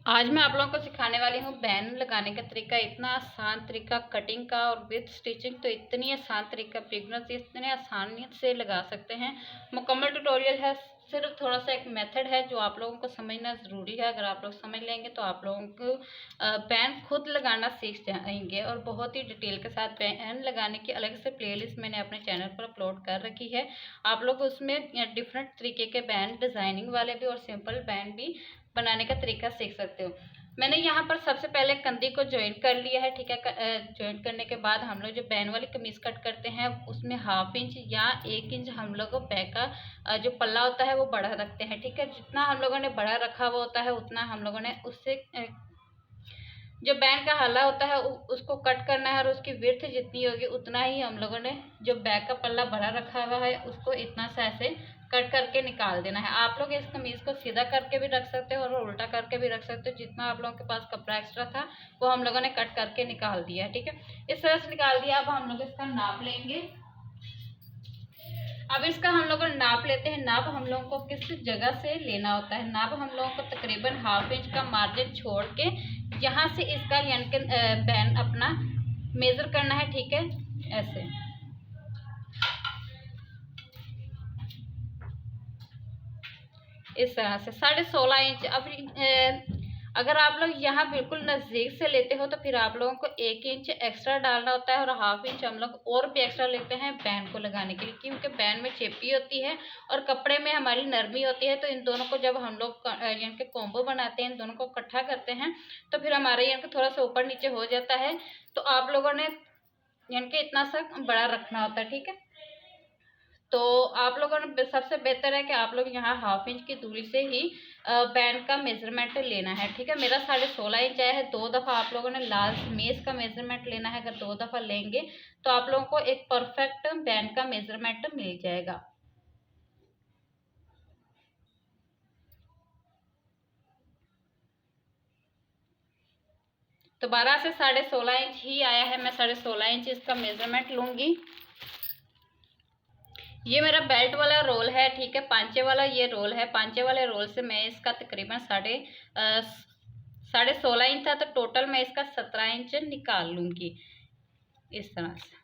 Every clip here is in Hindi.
आज मैं आप लोगों को सिखाने वाली हूँ बैन लगाने का तरीका। इतना आसान तरीका कटिंग का और विद स्टिचिंग, तो इतनी आसान तरीका बिगनर्स इतने आसानी से लगा सकते हैं। मुकम्मल ट्यूटोरियल है, सिर्फ थोड़ा सा एक मेथड है जो आप लोगों को समझना ज़रूरी है। अगर आप लोग समझ लेंगे तो आप लोगों को बैन खुद लगाना सीख जाएंगे और बहुत ही डिटेल के साथ बैन लगाने की अलग से प्लेलिस्ट मैंने अपने चैनल पर अपलोड कर रखी है। आप लोग उसमें डिफरेंट तरीके के बैन, डिज़ाइनिंग वाले भी और सिंपल बैन भी बनाने का तरीका सीख सकते हो। मैंने यहाँ पर सबसे पहले कंधी को ज्वाइंट कर लिया है, ठीक है। ज्वाइंट करने के बाद हम लोग जो बैन वाली कमीज कट करते हैं उसमें 1/2 इंच या 1 इंच हम लोग को बैक का जो पल्ला होता है वो बड़ा रखते हैं, ठीक है। जितना हम लोगों ने बड़ा रखा हुआ होता है उतना हम लोगों ने उससे जो बैक का हल्ला होता है उसको कट करना है और उसकी विड्थ जितनी होगी उतना ही हम लोगों ने जो बैक का पल्ला बड़ा रखा हुआ है उसको इतना सा ऐसे कट करके निकाल देना है। आप लोग इस कमीज को सीधा करके भी रख सकते हो और उल्टा करके भी रख सकते हो। जितना आप लोगों के पास कपड़ा एक्स्ट्रा था वो हम लोगों ने कट करके निकाल दिया है, ठीक है। इस तरह से निकाल दिया। अब हम लोग इसका नाप लेंगे। अब इसका हम लोग नाप लेते हैं। नाप हम लोगों को किस जगह से लेना होता है, नाप हम लोगों को तकरीबन 1/2 इंच का मार्जिन छोड़ के यहाँ से इसका यानी कि बैन अपना मेजर करना है, ठीक है। ऐसे इस तरह से 16.5 इंच। अब अगर आप लोग यहाँ बिल्कुल नज़दीक से लेते हो तो फिर आप लोगों को 1 इंच एक्स्ट्रा डालना होता है और 1/2 इंच हम लोग और भी एक्स्ट्रा लेते हैं बैन को लगाने के लिए, क्योंकि बैन में चेपी होती है और कपड़े में हमारी नरमी होती है। तो इन दोनों को जब हम लोग यानी कि कॉम्बो बनाते हैं, इन दोनों को इकट्ठा करते हैं तो फिर हमारे यानी कि थोड़ा सा ऊपर नीचे हो जाता है। तो आप लोगों ने यानी कि इतना सा बड़ा रखना होता है, ठीक है। तो आप लोगों ने सबसे बेहतर है कि आप लोग यहाँ 1/2 इंच की दूरी से ही बैंड का मेजरमेंट लेना है, ठीक है। मेरा 16.5 इंच आया है। 2 दफ़ा आप लोगों ने लास्ट मेज का मेजरमेंट लेना है। अगर 2 दफ़ा लेंगे तो आप लोगों को एक परफेक्ट बैंड का मेजरमेंट मिल जाएगा। दोबारा से 16.5 इंच ही आया है। मैं 16.5 इंच इसका मेजरमेंट लूंगी। ये मेरा बेल्ट वाला रोल है, ठीक है। पांचे वाला ये रोल है। पांचे वाले रोल से मैं इसका तकरीबन 16.5 इंच था, तो टोटल मैं इसका 17 इंच निकाल लूंगी इस तरह से।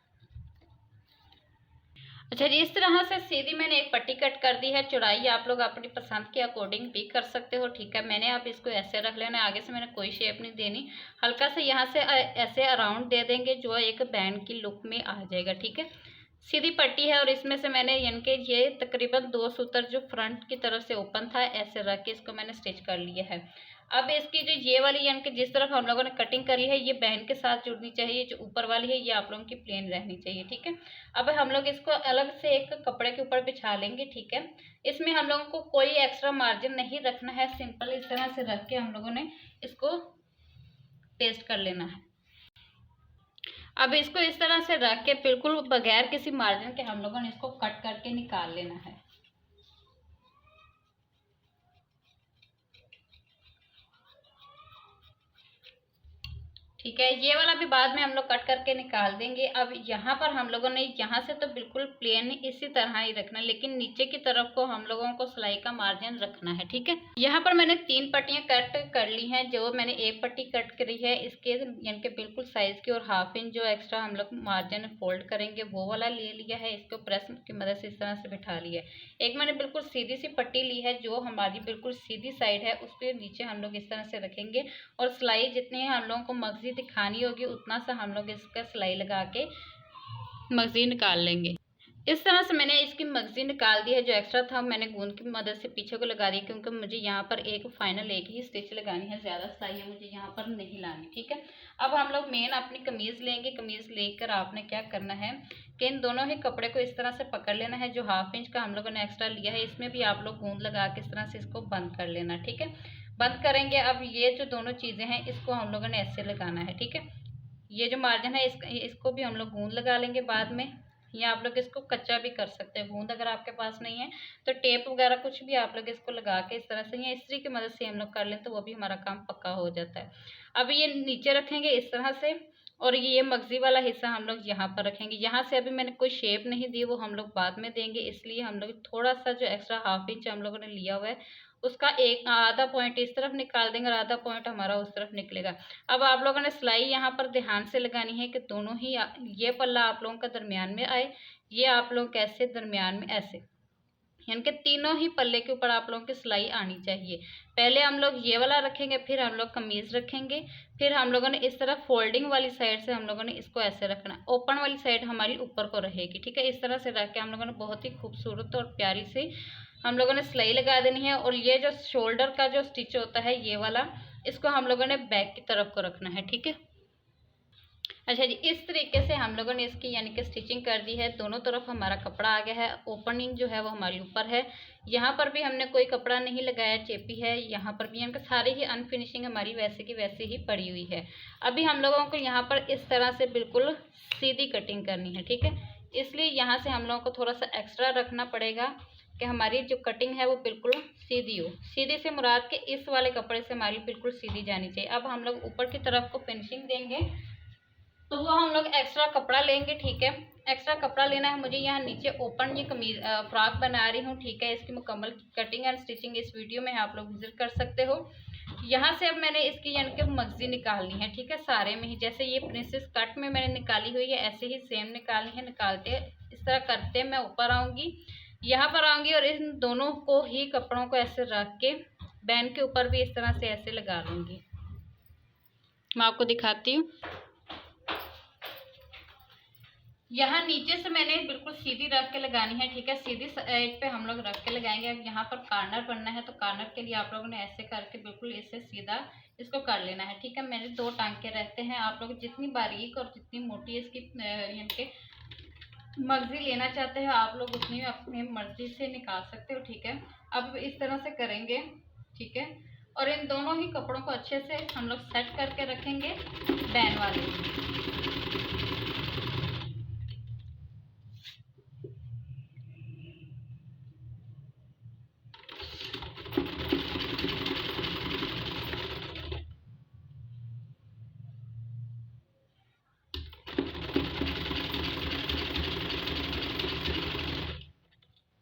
अच्छा जी, इस तरह से सीधी मैंने एक पट्टी कट कर दी है। चौड़ाई आप लोग अपनी पसंद के अकॉर्डिंग भी कर सकते हो, ठीक है। मैंने अब इसको ऐसे रख लेना है। आगे से मैंने कोई शेप नहीं देनी। हल्का से यहाँ से ऐसे अराउंड दे देंगे जो एक बैंड की लुक में आ जाएगा, ठीक है। सीधी पट्टी है और इसमें से मैंने यानी कि ये तकरीबन 2 सूत्र जो फ्रंट की तरफ से ओपन था ऐसे रख के इसको मैंने स्टिच कर लिया है। अब इसकी जो ये वाली यानी कि जिस तरफ हम लोगों ने कटिंग करी है ये बहन के साथ जुड़नी चाहिए। जो ऊपर वाली है ये आप लोगों की प्लेन रहनी चाहिए, ठीक है। अब हम लोग इसको अलग से एक कपड़े के ऊपर बिछा लेंगे, ठीक है। इसमें हम लोगों को कोई एक्स्ट्रा मार्जिन नहीं रखना है। सिंपल इस तरह से रख के हम लोगों ने इसको पेस्ट कर लेना है। अब इसको इस तरह से रख के बिल्कुल बगैर किसी मार्जिन के हम लोगों ने इसको कट करके निकाल लेना है। ठीक है, ये वाला भी बाद में हम लोग कट करके निकाल देंगे। अब यहाँ पर हम लोगों ने यहाँ से तो बिल्कुल प्लेन इसी तरह ही रखना है, लेकिन नीचे की तरफ को हम लोगों को सिलाई का मार्जिन रखना है, ठीक है। यहाँ पर मैंने 3 पट्टियाँ कट कर ली हैं। जो मैंने एक पट्टी कट करी है इसके यानी कि बिल्कुल साइज की, और 1/2 इंच जो एक्स्ट्रा हम लोग मार्जिन फोल्ड करेंगे वो वाला ले लिया है। इसको प्रेस की मदद से इस तरह से बिठा लिया है। एक मैंने बिल्कुल सीधी सी पट्टी ली है जो हमारी बिल्कुल सीधी साइड है, उसके नीचे हम लोग इस तरह से रखेंगे और सिलाई जितनी हम लोगों को मगजी दिखानी होगी उतना सा हम लोग इसका सिलाई लगा के मगजी निकाल लेंगे। इस तरह से मैंने इसकी मगजी निकाल दी है। जो एक्स्ट्रा था मैंने गूंद की मदद से पीछे को लगा दिया, क्योंकि मुझे यहाँ पर एक फाइनल एक ही स्टिच लगानी है, ज़्यादा सिलाई है मुझे यहाँ पर नहीं लानी, ठीक है। अब हम लोग मेन अपनी कमीज़ लेंगे। कमीज़ लेकर आपने क्या करना है कि इन दोनों ही कपड़े को इस तरह से पकड़ लेना है। जो 1/2 इंच का हम लोगों ने एक्स्ट्रा लिया है इसमें भी आप लोग गूंद लगा के इस तरह से इसको बंद कर लेना, ठीक है। बंद करेंगे। अब ये जो दोनों चीज़ें हैं इसको हम लोगों ने ऐसे लगाना है, ठीक है। ये जो मार्जिन है इसको भी हम लोग गूंद लगा लेंगे बाद में, या आप लोग इसको कच्चा भी कर सकते हैं। गूंद अगर आपके पास नहीं है तो टेप वगैरह कुछ भी आप लोग इसको लगा के इस तरह से या इस्त्री की मदद से हम लोग कर लें तो वो भी हमारा काम पक्का हो जाता है। अब ये नीचे रखेंगे इस तरह से, और ये मगजी वाला हिस्सा हम लोग यहाँ पर रखेंगे। यहाँ से अभी मैंने कोई शेप नहीं दी, वो हम लोग बाद में देंगे। इसलिए हम लोग थोड़ा सा जो एक्स्ट्रा 1/2 इंच हम लोगों ने लिया हुआ है उसका एक आधा पॉइंट इस तरफ निकाल देंगे और आधा पॉइंट हमारा उस तरफ निकलेगा। अब आप लोगों ने सिलाई यहाँ पर ध्यान से लगानी है कि दोनों ही ये पल्ला आप लोगों का दरमियान में आए, ये आप लोग कैसे दरमियान में ऐसे, यानी कि तीनों ही पल्ले के ऊपर आप लोगों की सिलाई आनी चाहिए। पहले हम लोग ये वाला रखेंगे, फिर हम लोग कमीज रखेंगे, फिर हम लोगों ने इस तरह फोल्डिंग वाली साइड से हम लोगों ने इसको ऐसे रखना, ओपन वाली साइड हमारी ऊपर को रहेगी, ठीक है। इस तरह से रख के हम लोगों ने बहुत ही खूबसूरत और प्यारी से हम लोगों ने सिलाई लगा देनी है। और ये जो शोल्डर का जो स्टिच होता है ये वाला, इसको हम लोगों ने बैक की तरफ को रखना है, ठीक है। अच्छा जी, इस तरीके से हम लोगों ने इसकी यानी कि स्टिचिंग कर दी है। दोनों तरफ हमारा कपड़ा आ गया है, ओपनिंग जो है वो हमारी ऊपर है, यहाँ पर भी हमने कोई कपड़ा नहीं लगाया, चेपी है, यहाँ पर भी हमको सारी ही अनफिनिशिंग हमारी वैसे की वैसे ही पड़ी हुई है। अभी हम लोगों को यहाँ पर इस तरह से बिल्कुल सीधी कटिंग करनी है, ठीक है। इसलिए यहाँ से हम लोगों को थोड़ा सा एक्स्ट्रा रखना पड़ेगा कि हमारी जो कटिंग है वो बिल्कुल सीधी हो। सीधी से मुराद के इस वाले कपड़े से हमारी बिल्कुल सीधी जानी चाहिए। अब हम लोग ऊपर की तरफ को फिनिशिंग देंगे तो वो हम लोग एक्स्ट्रा कपड़ा लेंगे, ठीक है। एक्स्ट्रा कपड़ा लेना है मुझे। यहाँ नीचे ओपन ये कमीज फ्रॉक बना रही हूँ, ठीक है। इसकी मुकम्मल कटिंग एंड स्टिचिंग इस वीडियो में आप लोग विजिट कर सकते हो। यहाँ से अब मैंने इसकी यानी कि मगजी निकालनी है, ठीक है। सारे में ही जैसे ये प्रिंसेस कट में मैंने निकाली हुई है, ऐसे ही सेम निकालनी है। निकालते इस तरह करते मैं ऊपर आऊँगी, यहाँ पर आऊँगी और इन दोनों को ही कपड़ों को ऐसे रख के बैंड के ऊपर भी इस तरह से ऐसे लगा लूँगी। मैं आपको दिखाती हूँ। यहाँ नीचे से मैंने बिल्कुल सीधी रख के लगानी है, ठीक है। सीधी साइड पे हम लोग रख के लगाएंगे। अब यहाँ पर कॉर्नर बनना है तो कॉर्नर के लिए आप लोगों ने ऐसे करके बिल्कुल इससे सीधा इसको कर लेना है, ठीक है। मैंने 2 टांके रहते हैं। आप लोग जितनी बारीक और जितनी मोटी इसकी यानी कि मर्जी लेना चाहते हो आप लोग उतनी अपनी मर्जी से निकाल सकते हो, ठीक है। अब इस तरह से करेंगे, ठीक है। और इन दोनों ही कपड़ों को अच्छे से हम लोग सेट करके रखेंगे बैन वाले।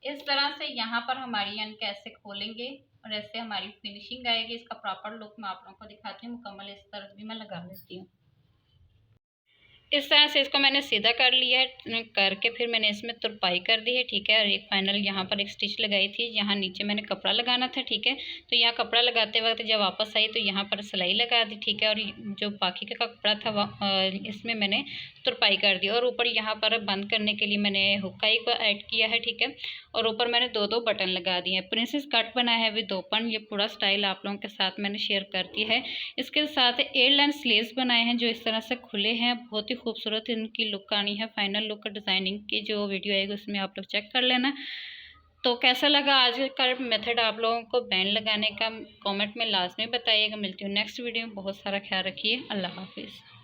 इस तरह से यहाँ पर हमारी यानी कि ऐसे खोलेंगे और ऐसे हमारी फिनिशिंग आएगी। इसका प्रॉपर लुक मैं आप लोगों को दिखाती हूँ। मुकम्मल इस तरफ भी मैं लगा लेती हूँ। इस तरह से इसको मैंने सीधा कर लिया है, करके फिर मैंने इसमें तुरपाई कर दी है, ठीक है। और एक फाइनल यहाँ पर एक स्टिच लगाई थी, यहाँ नीचे मैंने कपड़ा लगाना था, ठीक है। तो यहाँ कपड़ा लगाते वक्त जब वापस आई तो यहाँ पर सिलाई लगा दी, ठीक है। और जो बाकी का कपड़ा था इसमें मैंने तुरपाई कर दी। और ऊपर यहाँ पर बंद करने के लिए मैंने हुक्का को ऐड किया है, ठीक है। और ऊपर मैंने 2 बटन लगा दिए हैं। प्रिंसेस कट बना है विद ओपन, ये पूरा स्टाइल आप लोगों के साथ मैंने शेयर कर दी है। इसके साथ एयरलाइन स्लीव्स बनाए हैं जो इस तरह से खुले हैं, बहुत ही खूबसूरत इनकी लुक आनी है। फाइनल लुक डिज़ाइनिंग की जो वीडियो आएगी उसमें आप लोग चेक कर लेना। तो कैसा लगा आज का मेथड आप लोगों को बैंड लगाने का, कमेंट में लाजमी बताइएगा। मिलती हूँ नेक्स्ट वीडियो में। बहुत सारा ख्याल रखिए। अल्लाह हाफिज़।